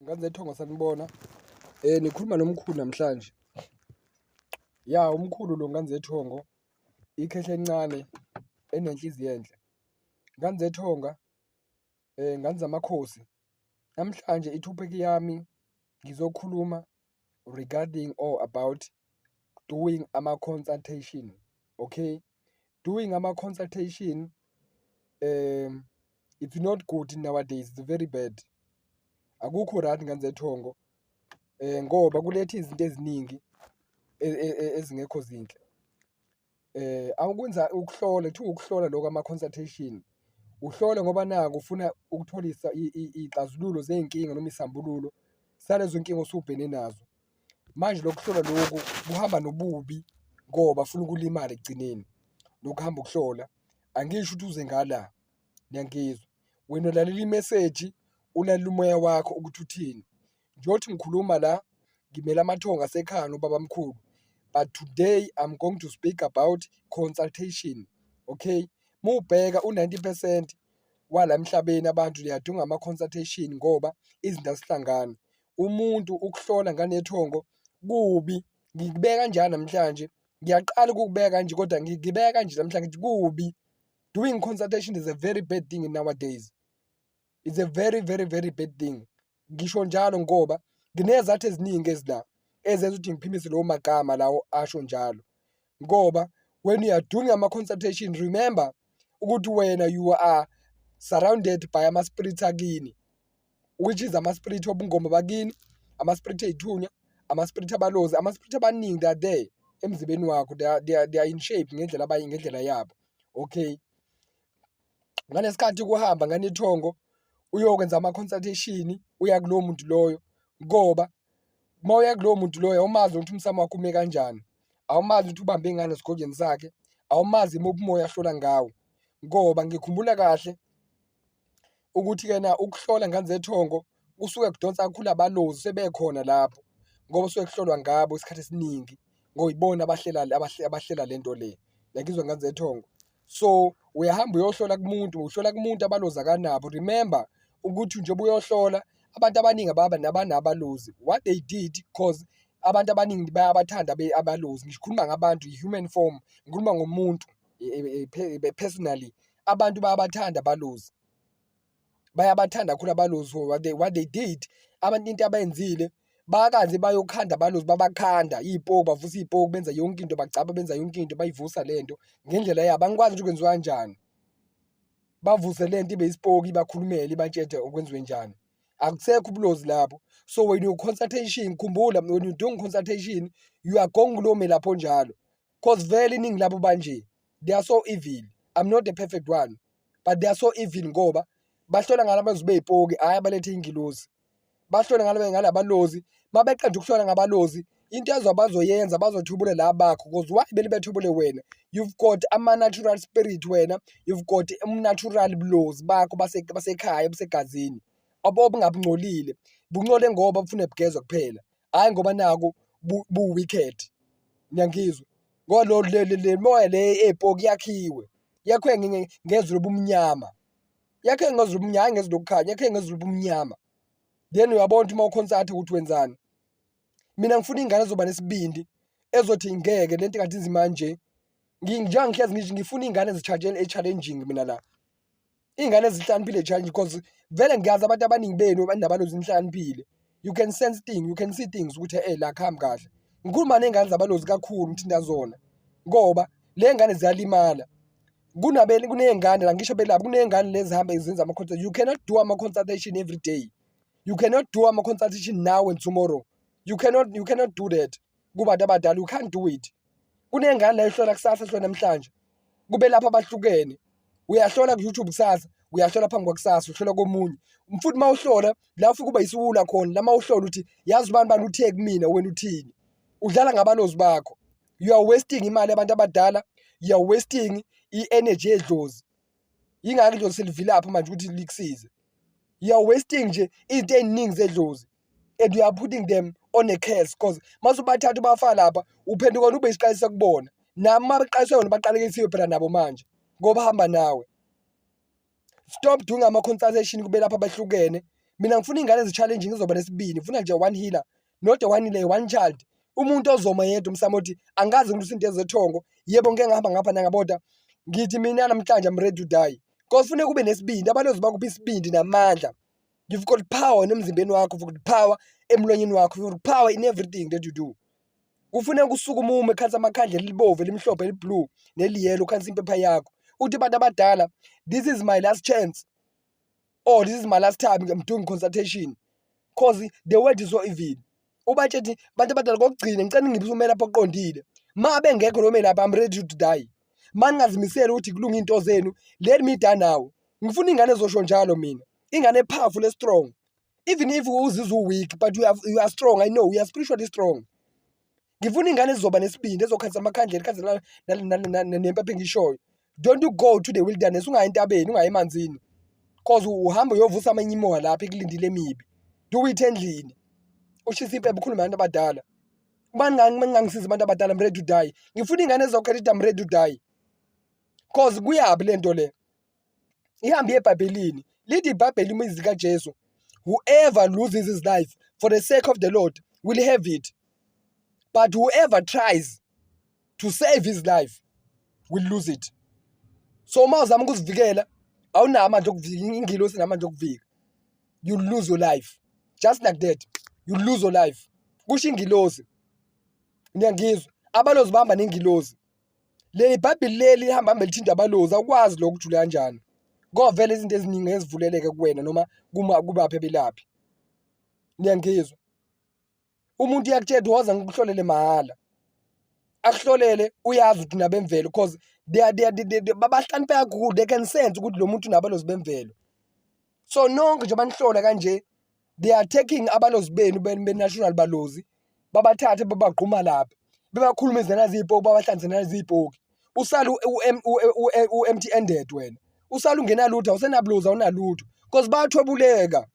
Nganzethongo sanibona. Nikhuluma nomkhulu namhlanje. Ya, umkhulu lo Nganzethongo, ikhehle encane enenhliziyo enhle. Nganzethonga, Nganzamakhosi. Namhlanje i-topic yami ngizokhuluma regarding or about doing ama-consultation. Okay? Doing ama-consultation, it's not good nowadays, it's very bad. Akukho right Nganzethongo, ngoba kuletha izinto eziningi ezingekho zinhle. Akwenza ukuhlola, kuthiwa ukuhlola lokho ama-consultation. Uhlola ngoba naku ufuna ukutholisa iy'xazululo zey'nkinga noma isambululo salezo nkinga osubhekene nazo. Manje lokuhlola lokhu kuhamba nobubi ngoba funa ukulimala ekugcineni lokuhamba ukuhlola. Angisho ukuthi uze ngala, niyangizwa. Wena ulalela imeseji, ulalela umoya wakho ukuthi uthini. Njengothi ngikhuluma la, ngimele amathongo asekhaya nobabamkhulu. But today I'm going to speak about consultation. Okay? Mubheka u-90% wala emhlabeni abantu liyadinga ama-consultation ngoba izinto azihlangana. Umuntu ukuhlola nganethongo kubi. Ngikubeka kanjani namhlanje? Ngiyaqala ukukubeka kanje kodwa ngikubeka kanje namhlanje ukuthi kubi. Doing consultation is a very bad thing nowadays. It's a very, very, very bad thing. Ngisho njalo ngoba nginezathu eziningi ezila ezenza ukuthi ngiphimise lowo magama lawo asho njalo. Ngoba when you are doing ama-consultation, remember ukuthi wena you are surrounded by ama-spirit akini, which is ama-spirit wobungoma bakini, ama-spirit ey'thunya, ama-spirit abalozi, ama-spirit abaningi they are there emzimbeni wakho. They are in shape ngendlela yabo. Okay? Nganesikhathi kuhamba nganethongo uyokwenza ama-consultation, uya kulowo muntu loyo ngoba uma uya kulowo muntu loyo awumazi ukuthi umsamo wakho ume kanjani, awumazi ukuthi ubambe ngani esigodlweni sakhe, awumazi imuphi umoya ahlola ngawo. Ngoba ngikhumbula kahle ukuthi-ke na ukuhlola Nganzethongo kusuke kudonsa kakhulu abalozi sebekhona lapho ngoba kusuke kuhlolwa ngabo isikhathi esiningi ngoba yibona abahlela lento le. Yangizwa Nganzethongo? So uyahamba uyohlola kumuntu, uhlola kumuntu abalozi akanabo. Remember ukuthi njengoba uyohlola abantu abaningi abanabalozi. What they did, cause abantu abaningi bayabathanda abalozi. Ngikhuluma ngabantu, i-human form, ngikhuluma ngomuntu personally. Abantu bayabathanda abalozi, bayabathanda kakhulu abalozi. For what they did, abantu into abayenzile bakaze bayokhanda abalozi, babakhanda iy'poki, bavusa iy'poki, benza yonke into, bagcaba benza yonke into, bayivusa lento ngendlela yabo. Angikwazi ukuthi kwenziwa kanjani, bavuse lento ibe isipoki, bakhulumele, ibatshele okwenziwe njani. Akusekho ubulozi lapho. So when you consultation, khumbula when you doing consultation, you are going kulowo melapho njalo, cause vele iningi labo banje they are so evil. I'm not the perfect one, but they are so evil ngoba bahlola ngalabazi bey'poki, hhayi abalethe iy'ngilozi. Bahlola ngalabalozi, mabeqeda ukuhlola ngabalozi, into abazoyenza bazothubula la bakho. Cause why bele bethubule wena? You've got ama-natural spirit wena, you've got natural bulozi bakho basekhaya busegazini obungabungcolile. Bungcole ngoba bufune bugezwa kuphela, hhayi ngoba naku bu-wicked. Niyangizwa? Ngoba le moya le ey'poki yakhiwe ngezulu obumnyama, yakhiwe ngezulu obumnyama, hhayi ngezulu okukhanya, yakhiwe ngezulu obumnyama. Then uyabona ukuthi uma ukhonsathi ukuthi wenzani. Mina ngifuna iy'ngane ezoba nesibindi, ezothi ngeke lento engathi inzima nje. Njengoba ngihlezi ngisho ngifuna iy'ngane e-challenging mina la. Iy'ngane ezihlakaniphile challenge, because vele ngiyazi abantu abaningi benu nabalozi nihlakaniphile. You can sense things, you can see things ukuthi la kuhambi kahle. Ngikhuluma ney'ngane zabalozi kakhulu ngithinta zona ngoba le y'ngane ziyalimala. Kuney'ngane la ngisho belapho, kuney'ngane lezi zihamba zenza ama-consultation. You cannot do ama-consultation every day. You cannot do ama-consultation now and tomorrow. You cannot do that. Kubantu abadala, you can't do it. Kuney'ngane la ehlola kusasa, ehlola namhlanje. Kube lapho abahlukene. Uyahlola ku-YouTube kusasa, uyahlola phambi kwakusasa, uhlola komunye. Futhi uma uhlola la ufike uba yisiwula khona, la uma uhlola uthi yazi ubani uthe kumina wena uthini. Udlala ngabalozi bakho. You are wasting imali yabantu abadala, you are wasting i-energy yedlozi. Yingakho idlozi selivilapha manje ukuthi likusize. You are wasting nje izinto ey'ningi zedlozi, and you are putting them on a curse, cause masubathatha ubafaka lapha uphendukona ube isiqalisa kubona. Nami uma beqaliswe wona baqalekisiwe phela nabo manje ngoba hamba nawe. Stop doing ama-consultation kube lapha abahlukene Mina ngifuna iy'ngane ezi-challenging ezizoba nesibini, ngifuna nje one healer, not a one healer, one child. Umuntu ozoma yedwa umsamo othi angazi ngiluse into ezethongo. Yebo ngeke ngihamba ngapha nangaboda ngithi mina namhlanje I'm ready to die. Because kufuneka kube nesibindi, abalozi bakuphi isibindi namandla. You've got power emzimbeni wakho, you've got power emlonyeni wakho, you've got power in everything that you do. Kufuneka usuke umume ekhansi amakhandlela elibomvu, elimhlophe, eliblue neliyelo ukhansi impepha yakho. Uthi abantu abadala, this is my last chance. Oh, this is my last time I'm doing consultation. Cause the word is so evil. Ubatshethi bantu abadala kokugcina ngicela ngibise umelaphi oqondile. Ma bengekho lo melaphi I'm ready to die. Maningazimisela ukuthi kulunga into zenu, let me die now. Ngifuna ingane ezosho njalo mina. Ingane powerful, strong. Even if uzizwa weak, but you are strong. I know you are spiritually strong. Ngifuna ingane ezizoba nesibindi ezokhanisa amakhandlela ekhazela nempepha engishoyo. Don't you go to the wilderness ungayi entabeni ungayi emanzini. Cause uhamba uyovusa amanye imoya lapha ekulindile emibi. Do it endlini. Ushisa impepha ukhuluma nabantu abadala. Ngangisiza abantu abadala I'm ready to die. Ngifuna ingane ezokhetha I'm ready to die. Cause kuyabi lento le. Ihambi eBhayibhelini. Lithi iBhayibheli imizwi kaJesu. Whoever loses his life for the sake of the Lord will have it. But whoever tries to save his life will lose it. So uma uzama ukuzivikela awunawo amandla okuvika, ingilosi namandla okuvika. You lose your life. Just like that. You lose your life. Kusho ingilosi. Ngiyangizwa. Abalozi bahamba nengilosi. Leli Bhayibheli leli lihamba lithinta abalozi awukwazi lokho ujula kanjani. Ngoba vele izinto eziningi ezivuleleke kuwena noma kubaphi ebelaphi. Ngiyangizwa. Umuntu uyakutshela woza ngikuhlolele mahala. Akuhlolele uyazi ukuthi nabemvelo because babahlanipe kakhulu, they can sense ukuthi lo muntu unabalozi bemvelo. So nonke nje banihlola kanje, they are taking abalozi benu be-natural balozi, babathathe babagquma lapha. Bebakhulumisa nazipho babahlanze naziphoki. Usala u-empty ended wena. Usala ungenalutho, awusenablozi awunalutho. Because bayathwebuleka.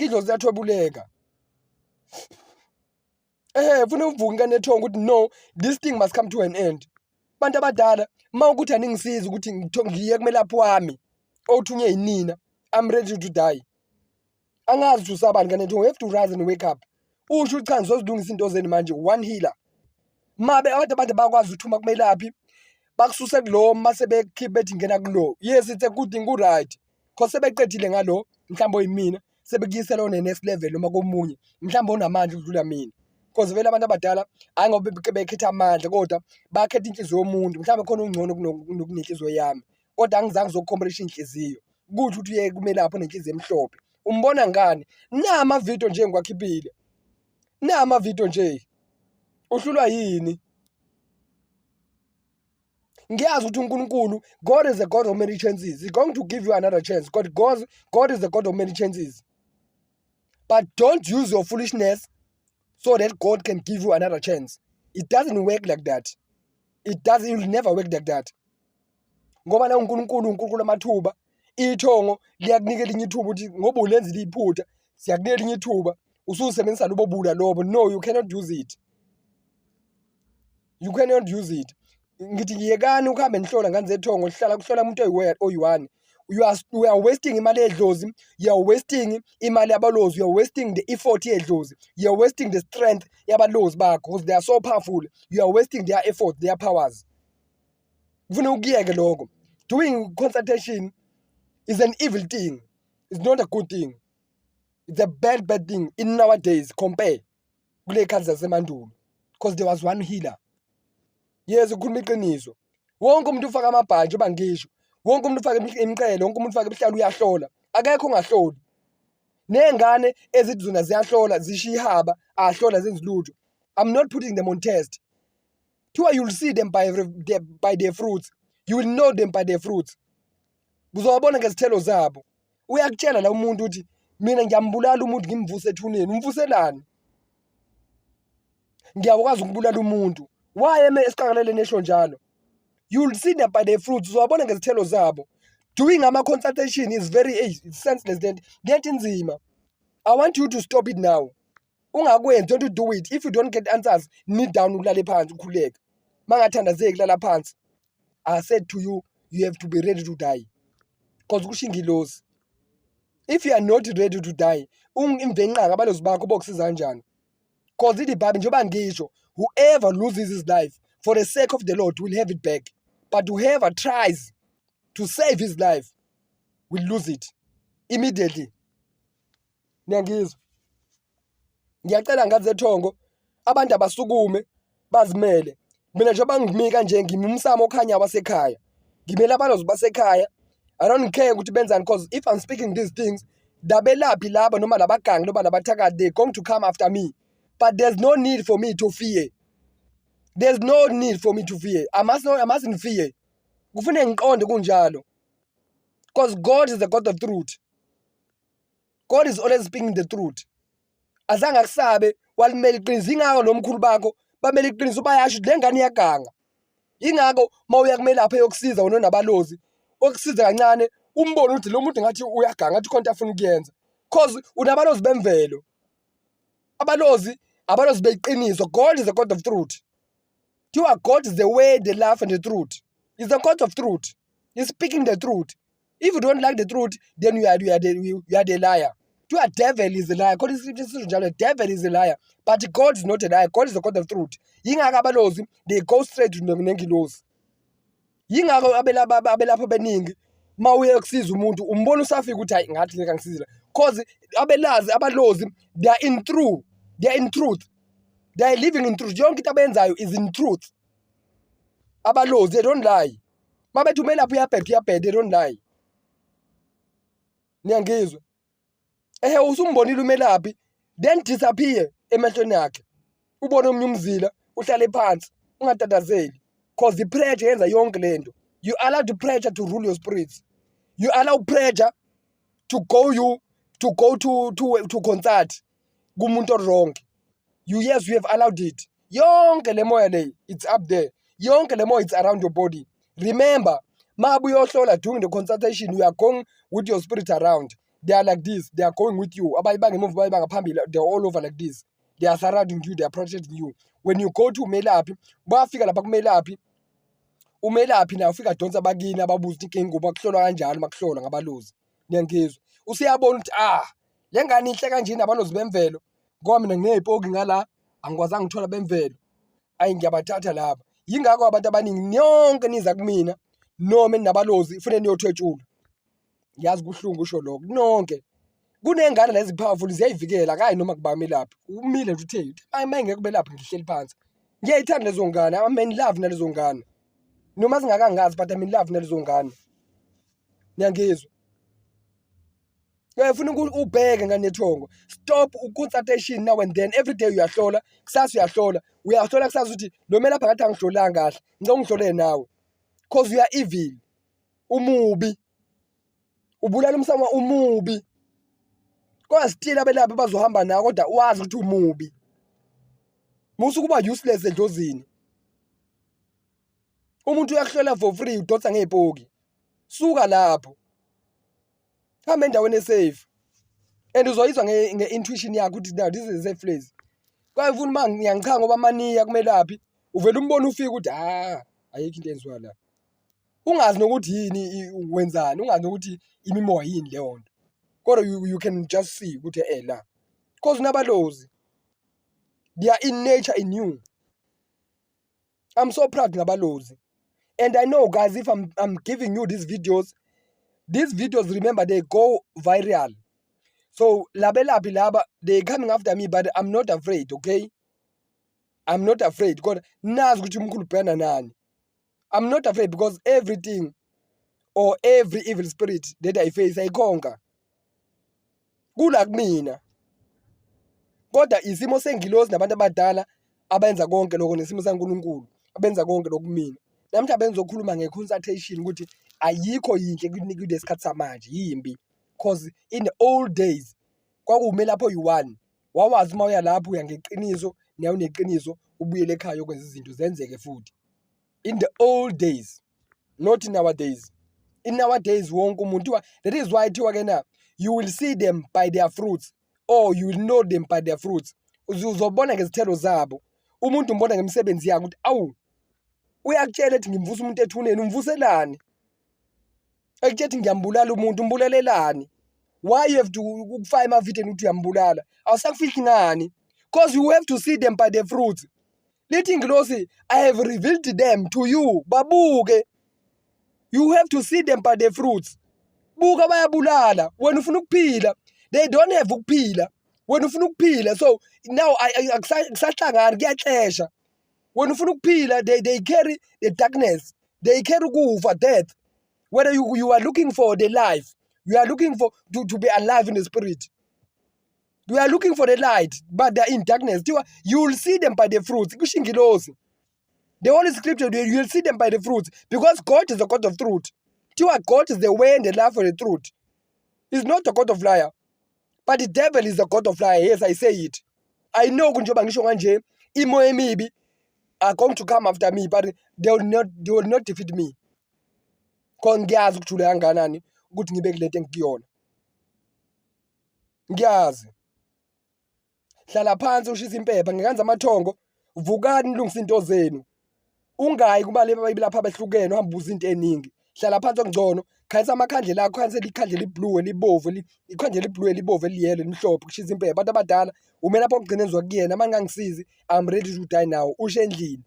Idlozi liyathwebuleka. Funa uvuka ingane ethonga ukuthi no, this thing must come to an end. Bantu abadala, mawukuthi aningisiza ukuthi ngiye kumelaphi wami othunye yinina, I'm ready to die. Angazi ukuthi usabani ngane ethonga, you have to rise and wake up. Usho cha ngizozilungisa into zeni manje, one healer. Mabe abantu bakwazi ukuthi uma kumelaphi bakususe kulo mase bekhiphe bethi ngena kulo. Yes, it's a good thing, ku right. Because sebeqedile ngalo, mhlawumbe oyimina, sebekuyisela on the next level noma komunye. Mhlawumbe unamandla ukudlula mina. Because vele abantu abadala angobe bekhetha amandla kodwa bakhetha inhliziyo yomuntu. Mhlawumbe khona ungcono kunezinhliziyo yami. Kodwa angizange ngizokukhombisha inhliziyo. Kuthi uthi uye kumelaphi nenhliziyo emhlophe. Umbona ngani? Nama video nje ngikwakhipile. Nama video nje. Uhlulwa yini? Ngiyazi ukuthi uNkulunkulu, God is a God of many chances. He's going to give you another chance. God is a God of many chances. But don't use your foolishness so that God can give you another chance. It doesn't work like that. It will never work like that. Ngoba na uNkulunkulu amathuba, ithongo liyakunika elinye ithuba ukuthi ngoba ulenzile iphutha, siyakunika elinye ithuba, ususebenzisa lobo bula lobo. No, you cannot use it. You cannot use it. Ngithi ngiyekani ukuhamba nihlola ngane zethongo, hlala kuhlola umuntu oyi-1. You are wasting imali yedlozi, you are wasting imali yabalozi, you are wasting the effort yedlozi, you are wasting the strength yabalozi bakho because they are so powerful. You are wasting their effort, their powers. Kufuna ukuyeke lokho. Doing consultation is an evil thing. It's not a good thing. It's a bad thing in nowadays compare kule khathi zasemandulo because there was one healer. Yes, ukhuluma iqiniso. Wonke umuntu ufaka amabhantshi bangisho. Wonke umuntu ufaka imiqhele, wonke umuntu ufaka ibihlalo uyahlola. Akekho ongahloli. Nengane ezithi zona ziyahlola, zishiya ihaba, ahlola zenzilutho. I'm not putting them on test. You'll see them by their fruits. You will know them by their fruits. Uzobona ngezithelo zabo. Uyakutshela la umuntu uthi mina ngiyambulala umuntu ngimvuse ethuneni. Umvuselani? Ngiyakwazi ukubulala umuntu. Why esiqakalele nesho njalo? You'll see them by their fruits. Uzobona ngezithelo zabo. Doing ama-consultation is very senseless. Get inzima. I want you to stop it now. Ungakwenzi, don't do it. If you don't get answers, kneel down ulale phansi ukhuleke. Mangathandazeki lala phansi. I said to you, you have to be ready to die. Because kusho ingilosi. If you are not ready to die, imvenqaka abalozi bakho bokusiza kanjani? Cause iBhayibheli njengoba ngisho, whoever loses his life for the sake of the Lord will have it back, but whoever tries to save his life will lose it immediately. Niyangizwa? Ngiyacela ngathi zethongo abantu abasukume bazimele. Mina njengoba ngimi kanje ngimi umsamo okhanya wasekhaya. Ngimela abalozi basekhaya. I don't care ukuthi benzani, because if I'm speaking these things, dabelaphi laba noma labagangi noma labathakathi, they're going to come after me. But there's no need for me to fear. There's no need for me to fear. I mustn't fear. Kufanele ngiqonde kunjalo. Because God is the God of truth. God is always speaking the truth. Azange akusabe walimela iqiniso. Ingako nomkhulu bakho bamela iqiniso bayasho le ngane iyaganga. Ingako mawuya kumela lapha yokusiza wona nabalozi okusiza kancane umbone ukuthi lo muntu ngathi uyaganga ngathi konke afuna ukuyenza. Because unabalozi bemvelo. Abalozi beqiniso. God is the God of truth. God is the way, the love, and the truth. He's the God of truth. He's speaking the truth. If you don't like the truth, then you are the liar. The devil is a liar. God is the devil is a liar. But God is not a liar. God is the God of truth. Yingako abalozi, they go straight to nengilozi. Yingako abelapha beningi mawuye ukusiza umuntu umbona usafika ukuthi hayi ngathi ngeke ngisizile. Because abalozi, they are in truth. They are in truth. They are living in truth. Yonke into abenzayo is in truth. Abalozi, they don't lie. Mabethi umelaphi uyabheda, they don't lie. Niyangizwa? Usumbonile umelaphi, then disappear emehlweni yakhe. Ubone omnye umzila, uhlale phansi, ungatatazeli. Because the pressure yenza yonke lento. You allow the pressure to rule your spirits. You allow pressure to go to consult kumuntu wrong. Yes, you have allowed it. Yonke le moya le, it's up there. Yonke le moya, it's around your body. Remember, mabu yohlola during the consultation, you are going with your spirit around. They are like this. They are going with you. They're all over like this. They are surrounding you. They are protecting you. When you go to umelaphi, bafika lapha kumelaphi, umelaphi na ufika donsa bakini ababuza inkinga ngoba kuhlolwa kanjani makuhlolwa ngabalozi. Niyangizwa? Usiyabona ukuthi le ngane inhle kanje nabalozi bemvelo. Ngoba mina nginezipoki ngala angikwazanga ngithola bemvelo. Ayi ngiyabathatha lapha. Yingakho abantu abaningi niyonke niza kumina noma nabalozi ufune niyothwetshula. Yazi kuhlungu usho lokho. Nonke kunengane lezi powerful ziyayivikela akayi noma kubamelaphi. Umile nje uthe mayengeke kubelaphi ngihleli phansi. Ngiyayithanda lezo ngane. I'm love nalezo ngane. Noma singakangazi but I'm in love nalezo ngane. Niyangizwa? Ufuna ubheke ngane thongo. Stop consultation now and then. Every day uyahlola, kusasa uyahlola. Uyahlola kusasa ukuthi lo melapha ngathi angihlolanga kahle. Ngicela ungihlole nawe. Because you are evil. Umubi. Ubulala umsamo umubi. Kodwa still abelaphi bazohamba nawe kodwa wazi ukuthi umubi. Musu kuba useless edlozini. Umuntu uyahlola for free udonsa ngezipoki. Suka lapho. Hamba endaweni esafe. And uzoyizwa nge-intuition yakho ukuthi now this is a safe place. Kwaye ufuna uma ngiyangichanga ngoba maniya kumelaphi, uvela umbone ufika ukuthi ayikho into enziwa la. Ungazi nokuthi yini wenzani, ungazi nokuthi imimoya yini leyo nto. Kodwa you can just see ukuthi la. Because unabalozi. They are in nature in you. I'm so proud ngabalozi. And I know guys, if I'm giving you these videos, remember they go viral. So labelaphi laba, they coming after me, but I'm not afraid, okay? I'm not afraid. God, nazi ukuthi umkhulu ubhekana nani. I'm not afraid because everything or every evil spirit that I face, I conquer. Kula kumina. Kodwa isimo sengilosi nabantu abadala abenza konke lokho nesimo saNkulunkulu, abenza konke lokho kumina. Namhla bengizokhuluma ngeconsultation ukuthi ayikho yinhle kulesikhathi samanje, yimbi. Because in the old days kwakume lapho you1 wawazi uma uya lapho uya ngeqiniso nayo neqiniso ubuyele ekhaya ukwenza izinto zenzeke futhi. In the old days, not nowadays. In nowadays wonke umuntu, that is why thiwa ke na you will see them by their fruits or you will know them by their fruits. Uzobona ngezithelo zabo. Umuntu umbona ngemisebenzi yakhe ukuthi awu uyakutshela ethi ngimvusa umuntu ethuneni umvuselani. Ekutshela ngiyambulala umuntu umbulelelani. Why you have to ukufaka emavideni ukuthi uyambulala? Awusakufihli ngani? Because you have to see them by the fruits. Lithi ingilosi, I have revealed them to you. Babuke. You have to see them by the fruits. Buka bayabulala. Wena ufuna ukuphila. They don't have ukuphila. Wena ufuna ukuphila. So now akusahlangani kuyaxesha. Wena ufuna ukuphila, they carry the darkness. They carry ukufa, death. Whether you are looking for the life, you are looking for to be alive in the spirit. You are looking for the light, but they are in darkness. You will see them by the fruits. The Holy Scripture, you will see them by the fruits. Because God is the God of truth. God is the way and the life for the truth. He's not a God of liar. But the devil is the God of liar. Yes, I say it. I know imo emibi are going to come after me, but they will not defeat me. Because ngiyazi ukuthula kanganani ukuthi ngibe kule nto engikuyona. Ngiyazi. Hlala phansi ushisa impepha ngikanza amathongo, vukani nilungisa into zenu. Ungayi kuba lapha abehlukene uhamba ubuza into eningi. Hlala phansi okungcono, khanyisa amakhandlela akho, khanyisa ikhandlela iblue elibovu, ikhandlela iblue elibovu eliyelo elimhlophe kushisa impepha. Abantu abadala ume lapho okugcina enziwa kuyena, mangangisizi I'm ready to die now. Ushe endlini.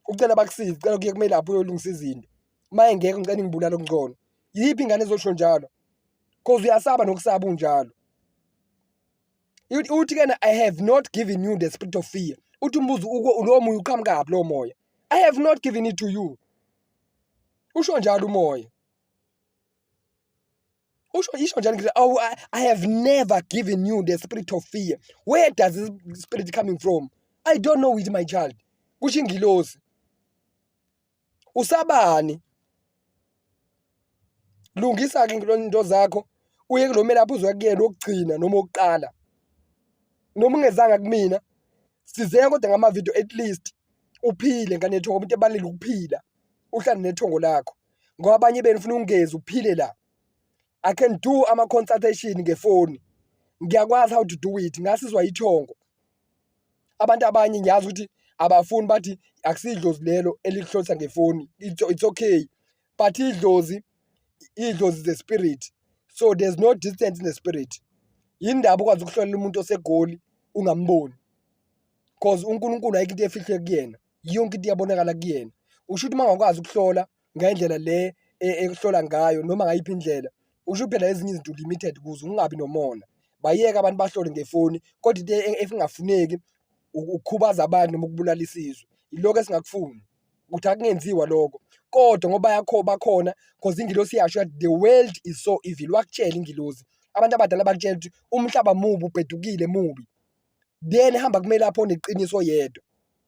Ucela bakusize, ucela kuye kumele lapho uyolungisa izinto. Maye ngeke ngicela ngibulala okungcono. Yiphi ingane ezosho njalo? Because uyasaba nokusaba unjalo. Uthi kena I have not given you the spirit of fear. Uthi umbuzo lo moya uqhamuka kaphi lo moya? I have not given it to you. Usho njalo umoya. Isho njalo I have never given you the spirit of fear. Where does this spirit coming from? I don't know it, my child. Kusho ingilosi. Usabani? Lungisa ke into zakho, uye kulomela lapho uzwakuyena okugcina noma okuqala. Noma ungezanga kumina, sizeke kodwa ngamavideo at least uphile nganethongo, umuntu ebalile ukuphila. Uhlale nethongo lakho. Ngoba abanye benu ufuna ungeze uphile la. I can do ama-consultation ngefoni. Ngiyakwazi how to do it. Ngasizwa ithongo. Abantu abanye ngiyazi ukuthi abafuni bathi akusidlozi lelo elikuhlolisa ngefoni. It's okay. But idlozi is the spirit. So there's no distance in the spirit. Yindaba ukwazi ukuhlolela umuntu osegoli ungamboni. Because uNkulunkulu ayikho into efihlwe kuyena. Yonke into iyabonakala kuyena. Usho ukuthi mangakwazi ukuhlola ngendlela le ekuhlola ngayo noma ngayiphi indlela. Usho phela ezinye izinto limited kuzo ungabi nomona. Bayeka abantu bahlole ngefoni kodwa into engafuneki ukukhubaza abantu noma ukubulala isizwe. Yiloko esingakufuni. Ukuthi akungenziwa lokho. Kodwa ngoba bakhona because ingilosi yasho the world is so evil. Wakutshela ingilosi. Abantu abadala bakutshela ukuthi umhlaba mubi ubhedukile mubi. Then hamba kumele lapho neqiniso yedwa.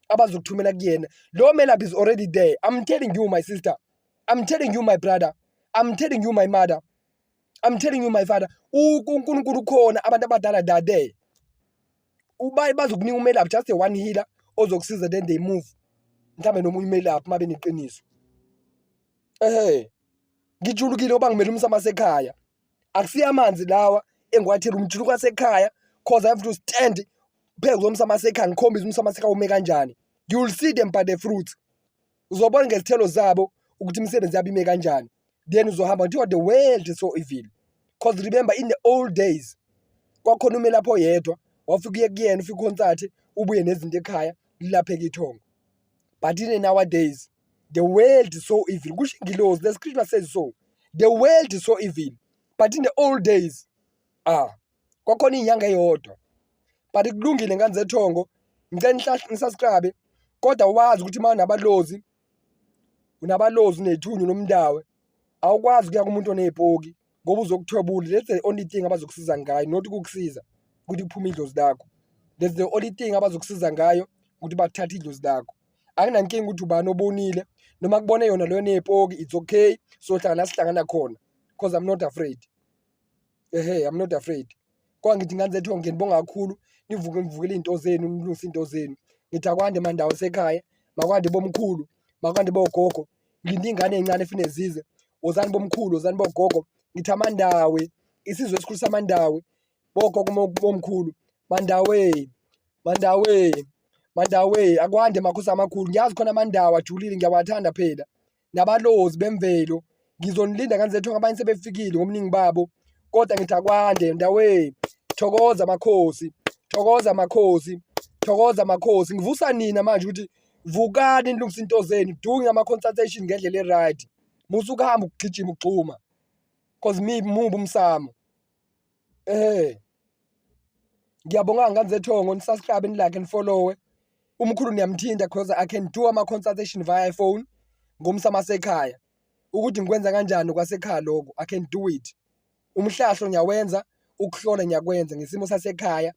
Abazokuthumela kuyena. Lo melaphi is already there. I'm telling you my sister. I'm telling you my brother. I'm telling you my mother. I'm telling you my father. uNkulunkulu khona abantu abadala they are there. Bazokunika umelaphi just a one healer ozokusiza then they move. Mhlambe noma umelaphi mabe neqiniso. Ngijulukile oba ngimele umsama sekhaya. Akusiya amanzi lawa engwathela umjuluko wasekhaya because I have to stand phezu komsama sekhaya ngikhombisa umsama sekhaya ume kanjani. You will see them by the fruits. Uzobona ngezithelo zabo ukuthi imisebenzi yabo ime kanjani. Then uzohamba kuthiwa the world is so evil. Because remember in the old days kwakhona umelaphi oyedwa wafika uye kuyena ufika ukhonsathi ubuye nezinto ekhaya lilapheke ithongo. But in nowadays the world is so evil. Kusho ingilosi, the scripture says so. The world is so evil. But in the old days kwakhona inyanga eyodwa. But kulungile ngane zethongo ngicela nisubscribe kodwa wazi ukuthi uma unabalozi nethunywa nomndawe awukwazi kuya kumuntu onezibhoki ngoba uzokuthwebula. That's the only thing abazokusiza ngayo, not ukukusiza ukuthi kuphume idlozi lakho. That's the only thing abazokusiza ngayo ukuthi bathathe idlozi lakho. Akunankinga ukuthi ubani obonile noma kubone yona leyo nezibhoki, it's okay. So sihlangana khona because I'm not afraid. I'm not afraid. Kwa ngithi ngane zethu ngiyenibonga kakhulu nivukele into zenu, nilungise into zenu. Ngithi akwande mandawo sekhaya, makwande bomkhulu, makwande bogogo. Ngiyingane encane efine zize. Ozani bomkhulu, ozani bogogo. Ngithi amandawe, isizwe esikhulu samandawe. Bogogo bomkhulu, mandawe, akwande makhosi amakhulu. Ngiyazi khona amandawo ajulile ngiyawathanda phela. Nabalozi bemvelo. Ngizonilinda ngane zethu abanye sebefikile ngomningi babo. kodwa ngithi akwande ndawe. Thokoza makhosi, thokoza makhosi, thokoza makhosi. Ngivusa nina manje ukuthi vukani nilungise into zenu, doing ama-consultation ngendlela e-right. Musuke hamba ukugijima ukugxuma cause mubi umsamo. Ngiyabonga ngani zethongo nisubscribe nilike nifollowe. Umkhulu niyamthinta because I can do ama-consultation via phone ngomsamo sekhaya. Ukuthi ngikwenza kanjani kwasekhaya lokho, I can do it. Umhlahlo ngiyawenza, ukuhlola ngiyakwenza ngesimo sasekhaya,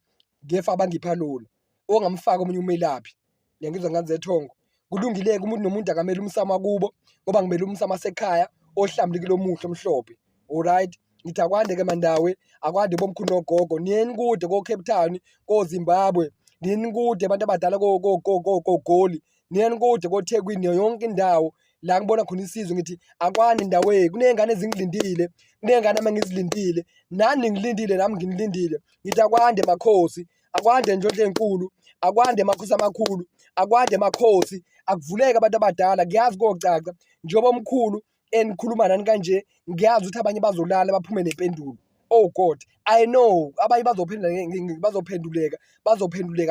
ngefa abangipha lona. Ongamfaka omunye umelaphi. Ngiyangizwa ngani zethongo. Kulungile-ke umuntu nomuntu akamele umsamo kubo ngoba ngimele umsamo sekhaya ohlambulukile omuhle omhlophe. Alright, ngithi akwande-ke mandawe, akwande bomkhulu nogogo, niyeni kude ko-Cape Town, ko-Zimbabwe, niyeni kude abantu abadala ko-Goli, niyeni kude ko-Thekwini, yonke indawo la ngibona khona isizwe. Ngithi akwande ndawe, kuney'ngane ezingilindile, kuney'ngane amangizilindile, nani ngilindile nami nginilindile. Ngithi akwande makhosi, akwande ndlondlo enkulu, akwande makhosi amakhulu, akwande makhosi, akuvuleke abantu abadala. Ngiyazi kocaca njengoba omkhulu enikhuluma nani kanje, ngiyazi ukuthi abanye bazolala baphume nempendulo. Oh God, I know abanye bazophenduleka,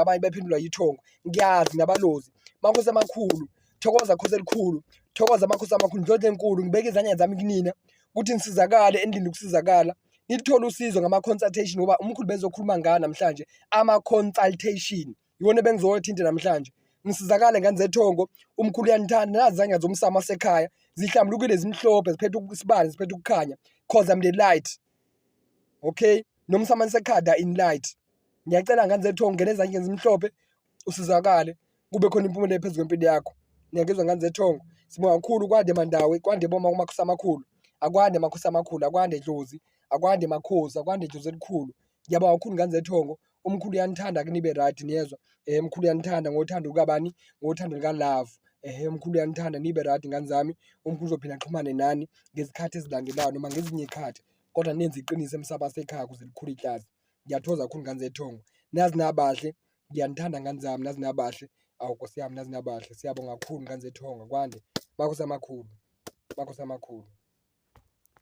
abanye baphendulwa yithongo. Ngiyazi nabalozi. Makhosi amakhulu, thokoza khosi elikhulu, thokoza makhosi amakhulu, ndlondlo enkulu. Ngibeka izandla zami kunina ukuthi nisizakale endlini ukusizakala. Nilithole usizo ngama-consultation ngoba umkhulu bezokhuluma ngani namhlanje, ama-consultation iwona bengizowathinta namhlanje. Ngisizakale ngani zethongo, umkhulu uyanithanda, nazi izandla zomsamo wasekhaya zihlambulukile zimhlophe ziphethe isibane ziphethe ukukhanya cause I'm the light. Okay, nomsamo sekhaya in light. Ngiyacela ngani zethongo, ngene ezandleni zimhlophe usizakale, kube khona impumelelo phezulu kwempilo yakho. Ngiyangizwa ngani zethongo. Sibonga kakhulu, kwande mandawe, kwande makhosi amakhulu, akwande makhosi amakhulu, akwande dlozi, akwande makhosi, akwande dlozi elikhulu. Ngiyabonga kakhulu ngani zethongo. Umkhulu uyanithanda-ke nibe right, niyezwa. Umkhulu uyanithanda ngothando lukabani, ngothando luka-love. Umkhulu uyanithanda nibe right ngani zami. Umkhulu uzophinda axhumane nani ngezikhathi ezilandelayo noma ngezinye iy'khathi, kodwa nenze iqiniso emsamo sekhaya ukuze likhule ihlazo. Ngiyathokoza kakhulu ngani zethongo. Nazi nabahle, ngiyanithanda ngani zami, nazi nabahle. Awu Nkosi yami, nazi nabahle. Siyabonga kakhulu ngani zethongo, kwande makhosi amakhulu, makhosi amakhulu.